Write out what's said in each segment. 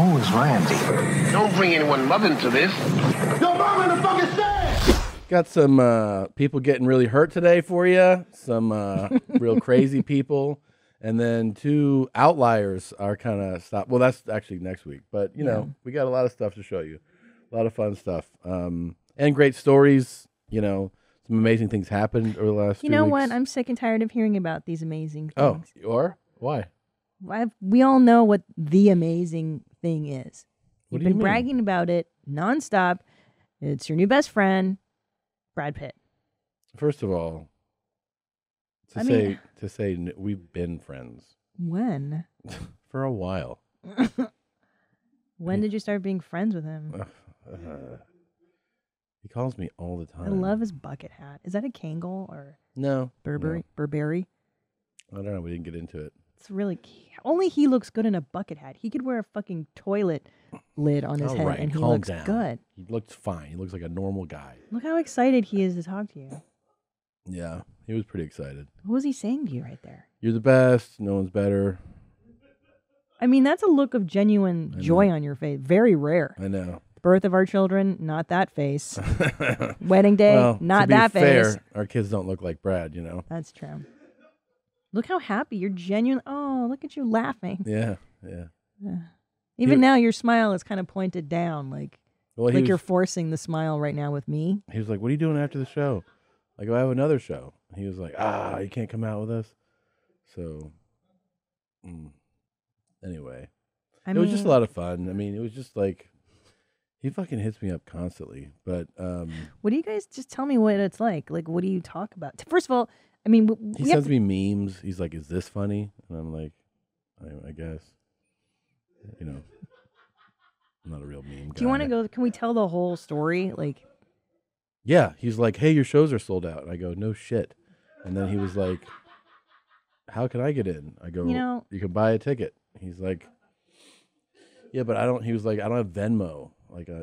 Who is Randy? Don't bring anyone love into this. Yo, mom in the fucking stand! Got some people getting really hurt today for you. Some real crazy people. And then 2 outliers are kind of stopped. Well, that's actually next week. But, you know, we got a lot of stuff to show you. A lot of fun stuff. And great stories. You know, some amazing things happened over the last few weeks. You know what? I'm sick and tired of hearing about these amazing things. Oh, you are? Why? We all know what the amazing thing is. What You've do you been mean? bragging about it nonstop. It's your new best friend, Brad Pitt. First of all, to say we've been friends When? for a while. When did you start being friends with him? He calls me all the time. I love his bucket hat. Is that a Kangol or No. Burberry? No. Burberry? I don't know. We didn't get into it. It's really only he looks good in a bucket hat. He could wear a fucking toilet lid on his All head right, and he calm looks down. good. He looks fine. He looks like a normal guy. Look how excited he is to talk to you. Yeah, he was pretty excited. What was he saying to you right there? You're the best. No one's better. I mean, that's a look of genuine joy on your face. Very rare. I know. Birth of our children, not that face. Wedding day, Well, not to be that fair, face. our kids don't look like Brad, you know? That's true. Look how happy. You're genuine. Oh, look at you laughing. Yeah, yeah. Even now, your smile is kind of pointed down, like Well, you're forcing the smile right now with me. He was like, what are you doing after the show? I go, I have another show. He was like, you can't come out with us? So, anyway. It was just a lot of fun. I mean, it was just like, he fucking hits me up constantly. But what do you guys, just tell me what it's like. Like, what do you talk about? First of all, I mean, he sends me memes. He's like, is this funny? And I'm like, I guess. You know, I'm not a real meme guy. Do you want to go, can we tell the whole story? Like, yeah, he's like, hey, your shows are sold out. And I go, no shit. And then he was like, how can I get in? I go, you can buy a ticket. He's like, yeah, but he was like, I don't have Venmo. Like, I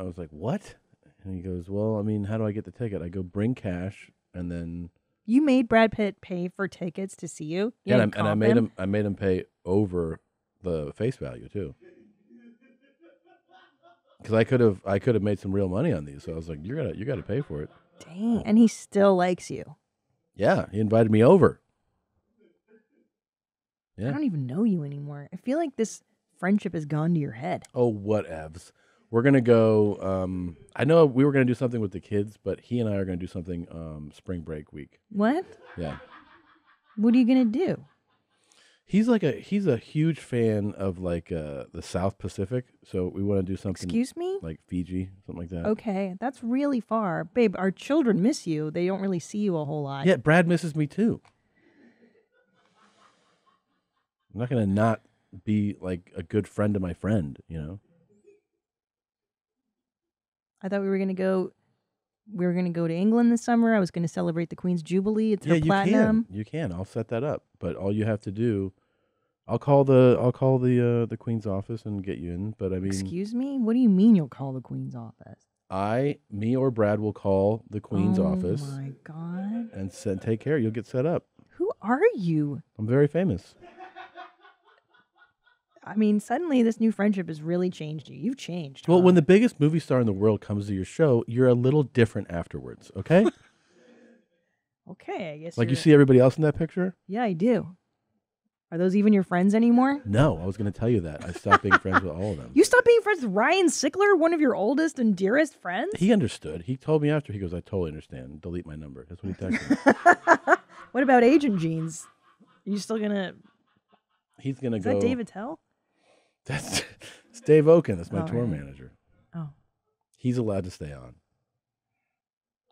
was like, what? And he goes, well, I mean, how do I get the ticket? I go, bring cash. And then. You made Brad Pitt pay for tickets to see you? And I made him pay over the face value too. Because I could have made some real money on these. So I was like, you gotta pay for it. Dang. And he still likes you. Yeah, he invited me over. Yeah. I don't even know you anymore. I feel like this friendship has gone to your head. Oh, whatevs. We're gonna go. I know we were gonna do something with the kids, but he and I are gonna do something spring break week. What? Yeah. What are you gonna do? He's a huge fan of like the South Pacific, so we want to do something. Excuse me? Like Fiji, something like that. Okay, that's really far, babe. Our children miss you. They don't really see you a whole lot. Yeah, Brad misses me too. I'm not gonna not be like a good friend to my friend, you know. I thought we were gonna go. We were gonna go to England this summer. I was gonna celebrate the Queen's Jubilee. It's her platinum. You can. I'll set that up. But all you have to do, I'll call the Queen's office and get you in. But I mean, excuse me. What do you mean you'll call the Queen's office? Me or Brad will call the Queen's office. Oh my God! And take care. You'll get set up. Who are you? I'm very famous. I mean, suddenly this new friendship has really changed you. You've changed. Well, when the biggest movie star in the world comes to your show, you're a little different afterwards, okay? Okay, I guess. Like you see everybody else in that picture? Yeah, I do. Are those even your friends anymore? No, I was going to tell you that. I stopped being friends with all of them. You stopped being friends with Ryan Sickler, one of your oldest and dearest friends? He understood. He told me after. He goes, I totally understand. Delete my number. That's what he texted me. What about Agent Jeans? Are you still going to... He's going to go... Is that Dave Attell? It's Dave Oken. That's my tour right. manager. Oh. He's allowed to stay on.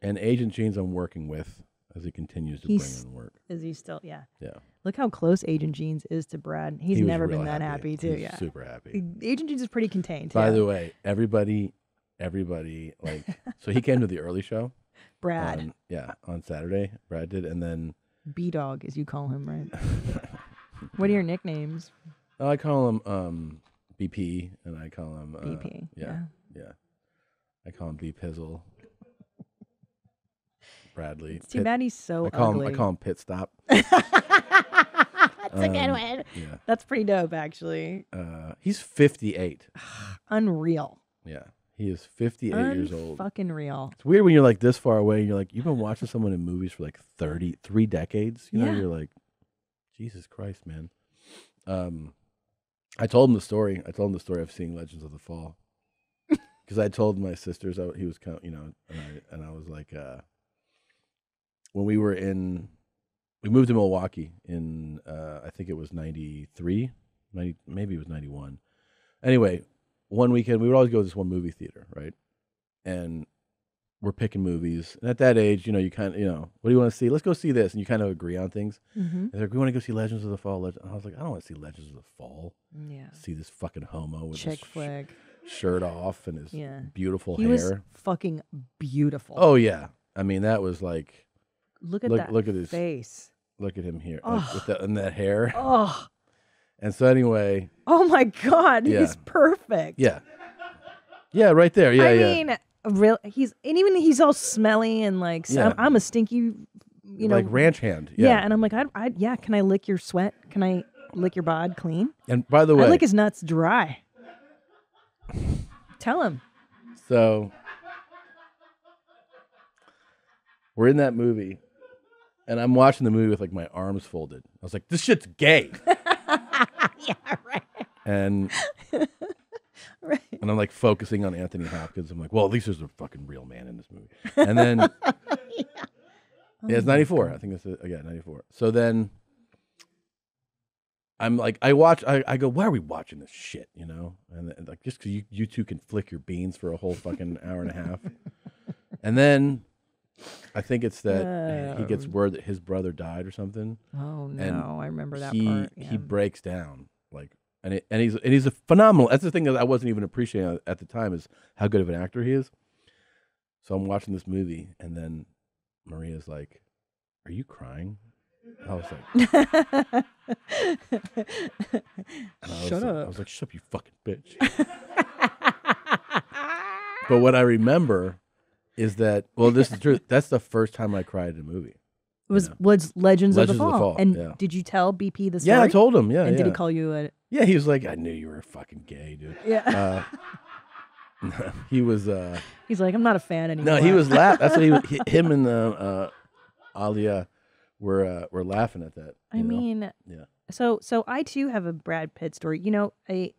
And Agent Jeans I'm working with as he continues to bring in work. Is he still? Yeah. Yeah. Look how close Agent Jeans is to Brad. He's never been that happy too. He's super happy. Agent Jeans is pretty contained. By the way, everybody, like, so he came to the early show. Brad. On Saturday. Brad did. And then. B-Dog, as you call him, right? What are your nicknames? I call him BP, and I call him BP. Yeah. I call him B Pizzle. Bradley. It's too bad he's so ugly. I call him Pit Stop. That's a good one. Yeah. That's pretty dope, actually. He's 58. Unreal. Yeah. He is 58 years old. Fucking real. It's weird when you're like this far away and you're like, you've been watching someone in movies for like 3 decades. You know, you're like, Jesus Christ, man. I told him the story. I told him the story of seeing Legends of the Fall. Because I told my sisters he was kind of, you know, and I was like, when we moved to Milwaukee in, I think it was 93, maybe it was 91. Anyway, one weekend, we would always go to this one movie theater, right? And we're picking movies. And at that age, you know, you kind of, you know, what do you want to see? Let's go see this. And you kind of agree on things. Mm-hmm. And they're like, we want to go see Legends of the Fall. And I was like, I don't want to see Legends of the Fall. Yeah. See this fucking homo with chick flag. Shirt off and his beautiful hair. He was fucking beautiful. Oh, yeah. I mean, that was like, look at his face. Look at him here. With that hair. Oh. And so anyway. Oh my God, he's perfect. Yeah. Yeah, right there. Yeah, I mean, he's all smelly and like, I'm a stinky, you know. Like ranch hand. Yeah, and I'm like, can I lick your sweat? Can I lick your bod clean? And by the way. I lick his nuts dry. Tell him. So, we're in that movie. And I'm watching the movie with like my arms folded. I was like, this shit's gay. Yeah, right. And and I'm like focusing on Anthony Hopkins. I'm like, well, at least there's a fucking real man in this movie. And then it's 94. I think it's 94. So then I'm like, I go, why are we watching this shit? You know? And like just because you two can flick your beans for a whole fucking hour and a half. And then I think it's that he gets word that his brother died or something. Oh no, and I remember that part. Yeah. He breaks down like, and he's a phenomenal. That's the thing that I wasn't even appreciating at the time is how good of an actor he is. So I'm watching this movie, and then Maria's like, "Are you crying?" I was like, "Shut up!" I was like, "Shut up, you fucking bitch." But what I remember is that, well, this is true. That's the first time I cried in a movie. Was Legends of the Fall. And did you tell BP the story? Yeah, I told him. Yeah, and did he call you a? Yeah, he was like, I knew you were fucking gay, dude. Yeah. He was. He's like, I'm not a fan anymore. No, he was laughing. That's what he was. Him and Alia were laughing at that. I mean, yeah. So I too have a Brad Pitt story. You know, Here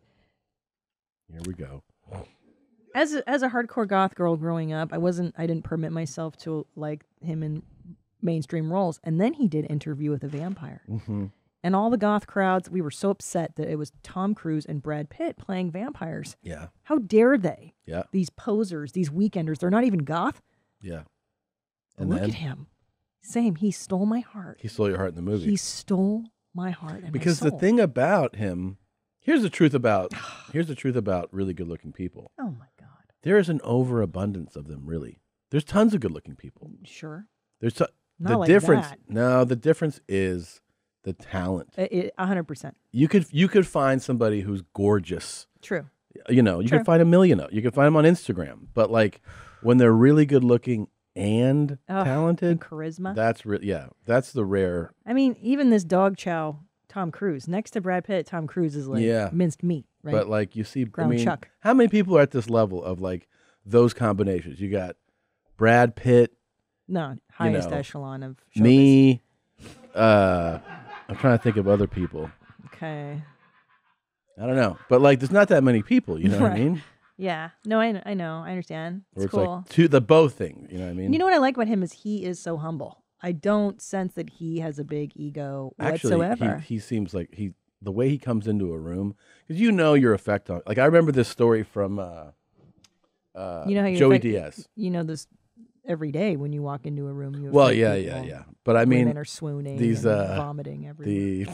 we go. As a hardcore goth girl growing up, I didn't permit myself to like him in mainstream roles. And then he did Interview with a Vampire. Mm-hmm. And all the goth crowds, we were so upset that it was Tom Cruise and Brad Pitt playing vampires. Yeah. How dare they? Yeah. These posers, these weekenders, they're not even goth. Yeah. And look at him. Same. He stole my heart. He stole your heart in the movie. He stole my heart and because my soul. The thing about him, here's the truth about really good-looking people. Oh my God. There is an overabundance of them, really. There's tons of good-looking people. Sure. There's not the like difference. That. No, the difference is the talent. 100%. You could find somebody who's gorgeous. True. You know, you could find a million. You could find them on Instagram. But like when they're really good-looking and talented, and charisma. That's the rare. I mean, even this dog chow Tom Cruise next to Brad Pitt, Tom Cruise is like minced meat, right? But like you see, ground chuck. How many people are at this level of like those combinations? You got Brad Pitt. No, highest echelon of showbiz. Me. I'm trying to think of other people. Okay. I don't know, but like, there's not that many people. You know what I mean? Yeah. No, I know. I understand. It's cool. Like the both thing. You know what I mean? You know what I like about him is he is so humble. I don't sense that he has a big ego whatsoever. Actually, he seems like the way he comes into a room, because you know your effect on. Like I remember this story from you know how Joey Diaz. You know this every day when you walk into a room. You yeah. But I mean, women are swooning, these and vomiting everywhere.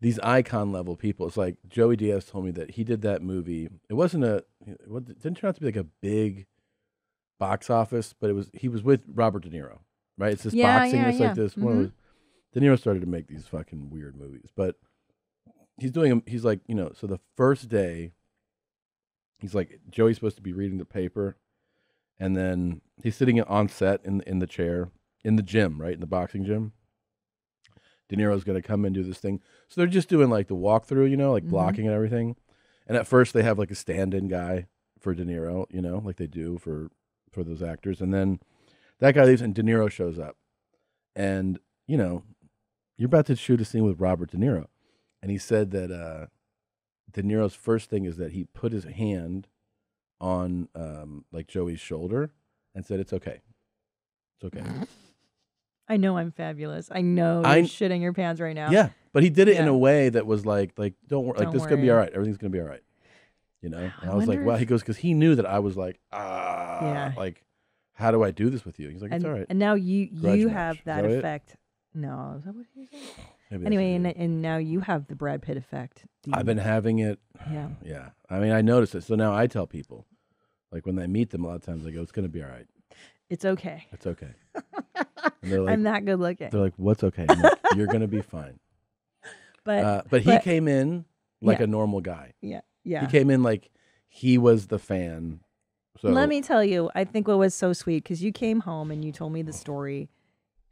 These icon level people. It's like Joey Diaz told me that he did that movie. It didn't turn out to be like a big box office, but he was with Robert De Niro. Right, it's this boxing. It's like this. One of those, De Niro started to make these fucking weird movies, but he's doing them. He's like, so the first day, he's like, Joey's supposed to be reading the paper, and then he's sitting on set in the chair in the gym, right, in the boxing gym. De Niro's going to come and do this thing. So they're just doing like the walkthrough, you know, like blocking and everything. And at first they have like a stand-in guy for De Niro, you know, like they do for those actors. And then that guy leaves and De Niro shows up. And, you know, you're about to shoot a scene with Robert De Niro. And he said that De Niro's first thing is that he put his hand on like Joey's shoulder and said, it's okay. It's okay. I know I'm fabulous. I know you're shitting your pants right now. Yeah, but he did it in a way that was like don't worry, like Don't this is gonna be worry. all right. Everything's gonna be all right. You know, and I was like, wow. He goes because he knew that I was like, like, how do I do this with you? He's like, it's all right. And now you Grudge have match. that Is that effect. No, is that what he said? Maybe Anyway, and now you have the Brad Pitt effect. I've been having it. Yeah. Yeah. I mean, I noticed it. So now I tell people, like when I meet them, a lot of times I go, it's gonna be all right. It's okay. It's okay. And they're like, I'm that good looking. They're like, what's okay? I'm like, you're gonna be fine. But he came in like a normal guy. Yeah. Yeah. He came in like he was the fan. So let me tell you, I think what was so sweet, because you came home and you told me the story,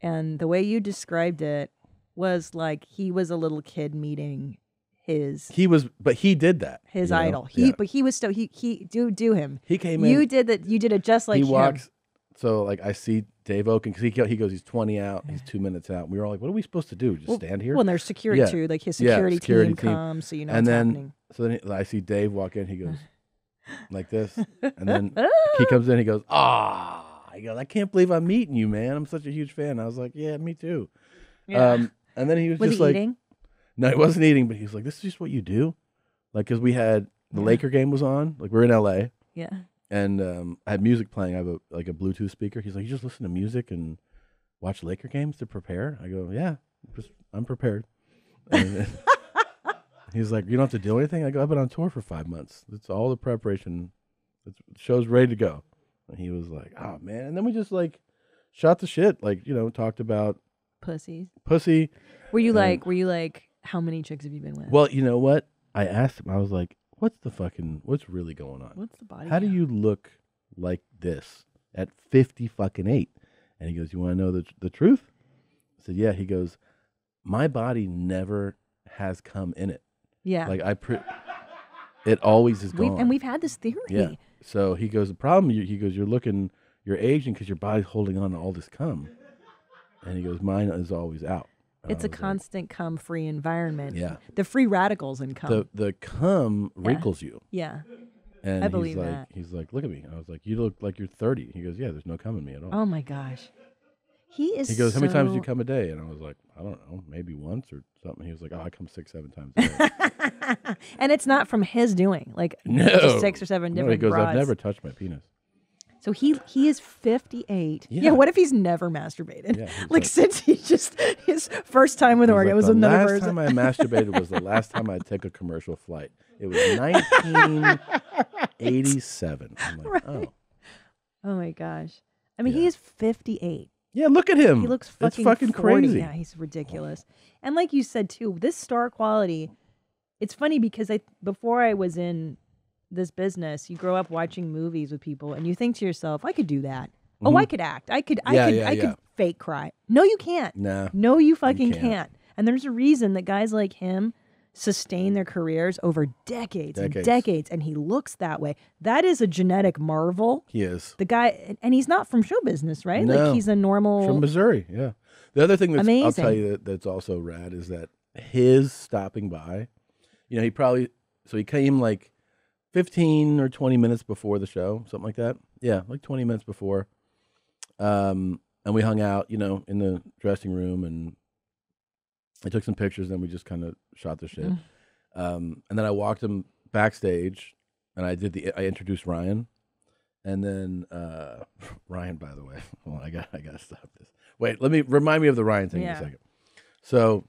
and the way you described it was like he was a little kid meeting his. He was, but he did that. His you know? idol. But he was still he do him. He came in. You did that. You did it just like he him. walks. So like I see Dave Oken because he goes, he's 20 out, he's 2 minutes out. And we were all like, what are we supposed to do? Just stand here? Well, and there's security too. Like his security team comes, so you know and what's then, happening. So then I see Dave walk in. He goes like this, and then he comes in. He goes, he goes, I can't believe I'm meeting you, man. I'm such a huge fan. I was like, yeah, me too. Yeah. And then he was he just like, eating? No, he wasn't eating, but he was like, this is just what you do. Like, because we had the Laker game was on. Like, we're in LA. Yeah. And I had music playing. I have a Bluetooth speaker. He's like, you just listen to music and watch Laker games to prepare? I go, yeah, I'm prepared. And he's like, you don't have to do anything? I go, I've been on tour for 5 months. It's all the preparation. The show's ready to go. And he was like, oh, man. And then we just, like, shot the shit. Like, you know, talked about pussy. Were you like, how many chicks have you been with? Well, you know what? I asked him, I was like, what's really going on? What's the body How do you look like this at 58? And he goes, you want to know the truth? I said, yeah. He goes, my body never has come in it. Yeah. Like it always is gone. And we've had this theory. Yeah. So he goes, the problem, he goes, you're aging because your body's holding on to all this cum. And he goes, mine is always out. It's a constant cum-free environment. Yeah. The free radicals in cum. The cum wrinkles you. Yeah. And I believe he's like, that. He's like, look at me. I was like, you look like you're 30. He goes, yeah, there's no cum in me at all. Oh my gosh. He goes, how many times do you come a day? And I was like, I don't know, maybe once or something. He was like, oh, I come 6-7 times a day. And it's not from his doing. Like, no. just 6 or 7 different He goes, broads. I've never touched my penis. So he is 58. Yeah. What if he's never masturbated? Yeah, like since his first time with organ was the another last person. time I masturbated was the last time I took a commercial flight. It was 1987. I'm like, oh. Oh my gosh. I mean, he is 58. Yeah, look at him. He looks it's fucking 40. crazy. Yeah, he's ridiculous. And like you said too, this star quality, it's funny because before I was in this business, you grow up watching movies with people and you think to yourself, I could do that. Mm-hmm. Oh, I could act. I could fake cry. No, you can't. Nah. No, you fucking can't. And there's a reason that guys like him sustain their careers over decades and decades, and he looks that way. That is a genetic marvel. He is. The guy, and he's not from show business, right? No. Like he's a normal. From Missouri, yeah. The other thing I'll tell you that's also rad is that his stopping by, you know, he came like 15 or 20 minutes before the show, something like that. Yeah, like 20 minutes before. And we hung out, you know, in the dressing room, and I took some pictures, and then we just kind of shot the shit. And then I walked him backstage, and I introduced Ryan. And then Ryan, by the way, hold on, I gotta stop this. Wait, remind me of the Ryan thing in a second. So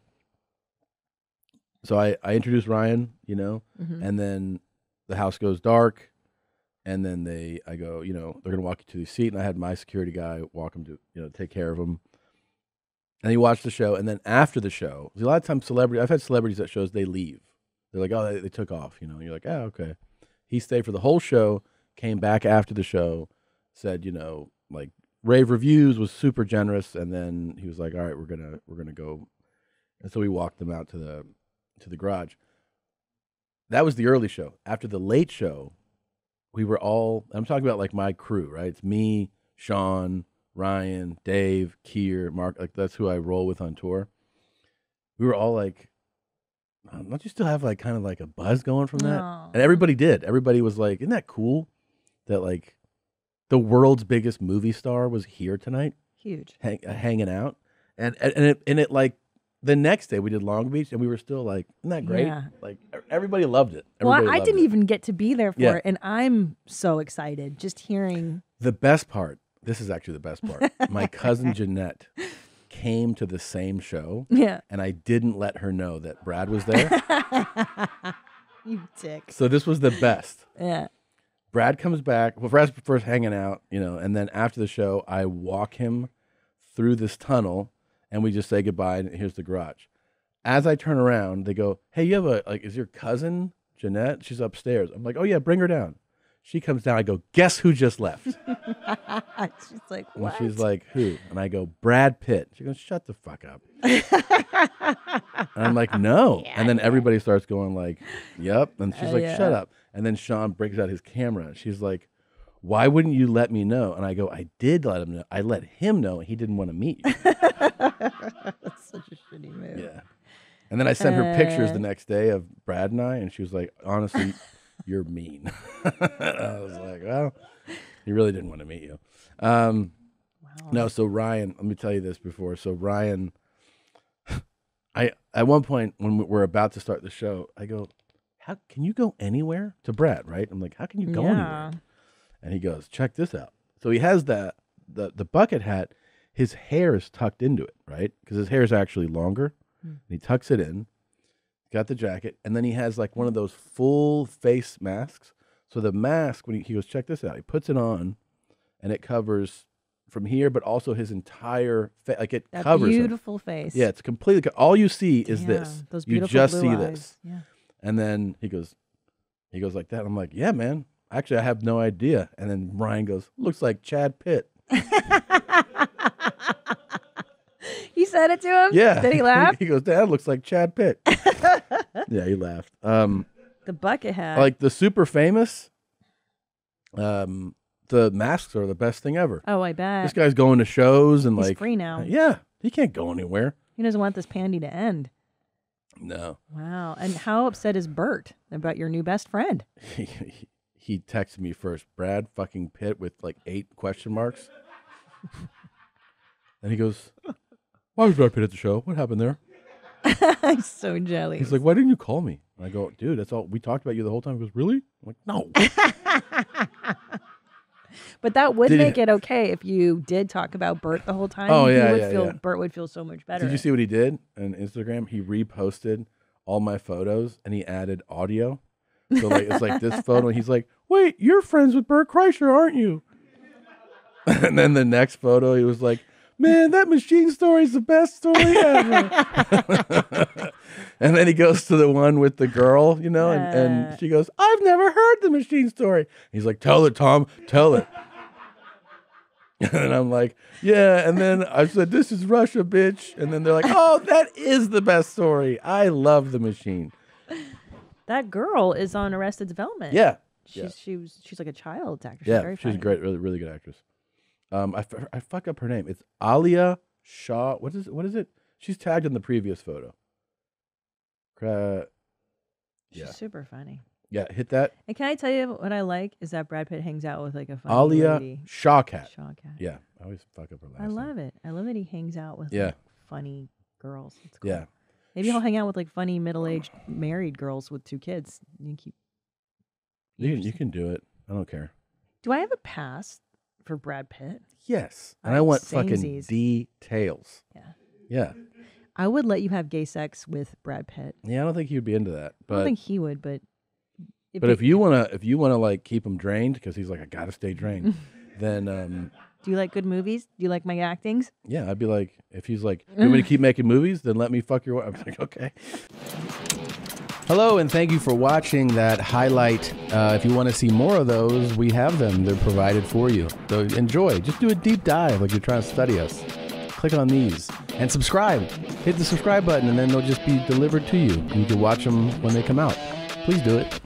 I introduced Ryan, you know, and then the house goes dark, and then I go, you know, they're gonna walk you to the seat, and I had my security guy walk him to, you know, take care of him. And he watched the show, and then after the show, a lot of times I've had celebrities at shows, they leave. They're like, oh, they took off, you know. And you're like, oh, okay. He stayed for the whole show, came back after the show, said, you know, like rave reviews, was super generous, and then he was like, all right, we're gonna go And so we walked them out to the garage. That was the early show. After the late show, we were all, I'm talking about like my crew, right? It's me, Sean, Ryan, Dave, Keir, Mark, like that's who I roll with on tour. We were all like, don't you still have like kind of like a buzz going from that? No. And everybody did. Everybody was like, isn't that cool that like the world's biggest movie star was here tonight? Huge. Hanging out. And it like, the next day we did Long Beach and we were still like, isn't that great? Yeah. Like everybody loved it. Well, I didn't even get to be there for it. And I'm so excited just hearing. The best part, this is actually the best part. My cousin Jeanette came to the same show. Yeah. And I didn't let her know that Brad was there. You dick. So this was the best. Yeah. Brad comes back. Well, Brad's first hanging out, and then after the show, I walk him through this tunnel. And we just say goodbye, and here's the garage. As I turn around, they go, hey, you have is your cousin, Jeanette? She's upstairs. I'm like, oh, yeah, bring her down. She comes down. I go, guess who just left? She's like, what? And she's like, who? And I go, Brad Pitt. She goes, shut the fuck up. And I'm like, no. Yeah, and then everybody starts going like, yep. And she's like, shut up. And then Sean brings out his camera. She's like, why wouldn't you let me know? And I go, I did let him know. I let him know, and he didn't want to meet you. That's such a shitty move. Yeah. And then I sent her pictures the next day of Brad and I, and she was like, honestly, you're mean. I was like, well, he really didn't want to meet you. Wow. No, so Ryan, let me tell you this before. So Ryan, at one point when we're about to start the show, I go, how can you go anywhere? To Brad, right? I'm like, how can you go anywhere? And he goes, check this out. So he has the bucket hat. His hair is tucked into it, right? Because his hair is actually longer. And he tucks it in. Got the jacket. And then he has like one of those full face masks. So the mask, when he goes, check this out. He puts it on, and it covers from here, but also his entire face. Like it covers him. Beautiful face. Yeah, it's completely. All you see is this. Those you beautiful just blue see eyes. this. Yeah. And then he goes like that. I'm like, yeah, man. Actually, I have no idea. And then Ryan goes, looks like Chad Pitt. You said it to him? Yeah. Did he laugh? He goes, Dad, looks like Chad Pitt. Yeah, he laughed. The bucket hat. Like the super famous, the masks are the best thing ever. Oh, I bet. This guy's going to shows and He's free now. Yeah, he can't go anywhere. He doesn't want this pandy to end. No. Wow. And how upset is Bert about your new best friend? He texted me first, Brad fucking Pitt with like 8 question marks. And he goes, why was Brad Pitt at the show? What happened there? I'm so jealous. He's like, why didn't you call me? And I go, dude, that's all. We talked about you the whole time. He goes, really? I'm like, no. But that would make it okay if you did talk about Bert the whole time. Oh, yeah, Bert would feel so much better. Did you see what he did on Instagram? He reposted all my photos and he added audio. So like it's like this photo. And he's like, wait, you're friends with Bert Kreischer, aren't you? And then the next photo, he was like, man, that machine story is the best story ever. And then he goes to the one with the girl, and she goes, I've never heard the machine story. He's like, tell it, Tom, tell it. And I'm like, yeah. And then I said, this is Russia, bitch. And then they're like, oh, that is the best story. I love the machine. That girl is on Arrested Development. Yeah. She's like a child actor. She's Yeah, she's a great, really, really good actress. I fuck up her name. It's Alia Shaw. What is it? She's tagged in the previous photo. She's super funny. Yeah, hit that. And can I tell you what I like is that Brad Pitt hangs out with like a funny Alia lady. Shawkat. Shawkat. Yeah, I always fuck up her last I name. love it. I love that he hangs out with like, funny girls. It's cool. Yeah. Maybe he'll hang out with like funny middle-aged married girls with 2 kids. You can do it. I don't care. Do I have a pass for Brad Pitt? Yes. And I want Samesies. fucking details. Yeah. Yeah. I would let you have gay sex with Brad Pitt. Yeah, I don't think he would be into that. But I don't think he would, but if you wanna like keep him drained because he's like, I gotta stay drained, then do you like good movies? Do you like my actings? Yeah, I'd be like, if he's like, you want me to keep making movies? Then let me fuck your wife. I'm like, okay. Hello, and thank you for watching that highlight. If you want to see more of those, we have them. They're provided for you. So enjoy. Just do a deep dive like you're trying to study us. click on these and subscribe. Hit the subscribe button, and then they'll just be delivered to you. You can watch them when they come out. Please do it.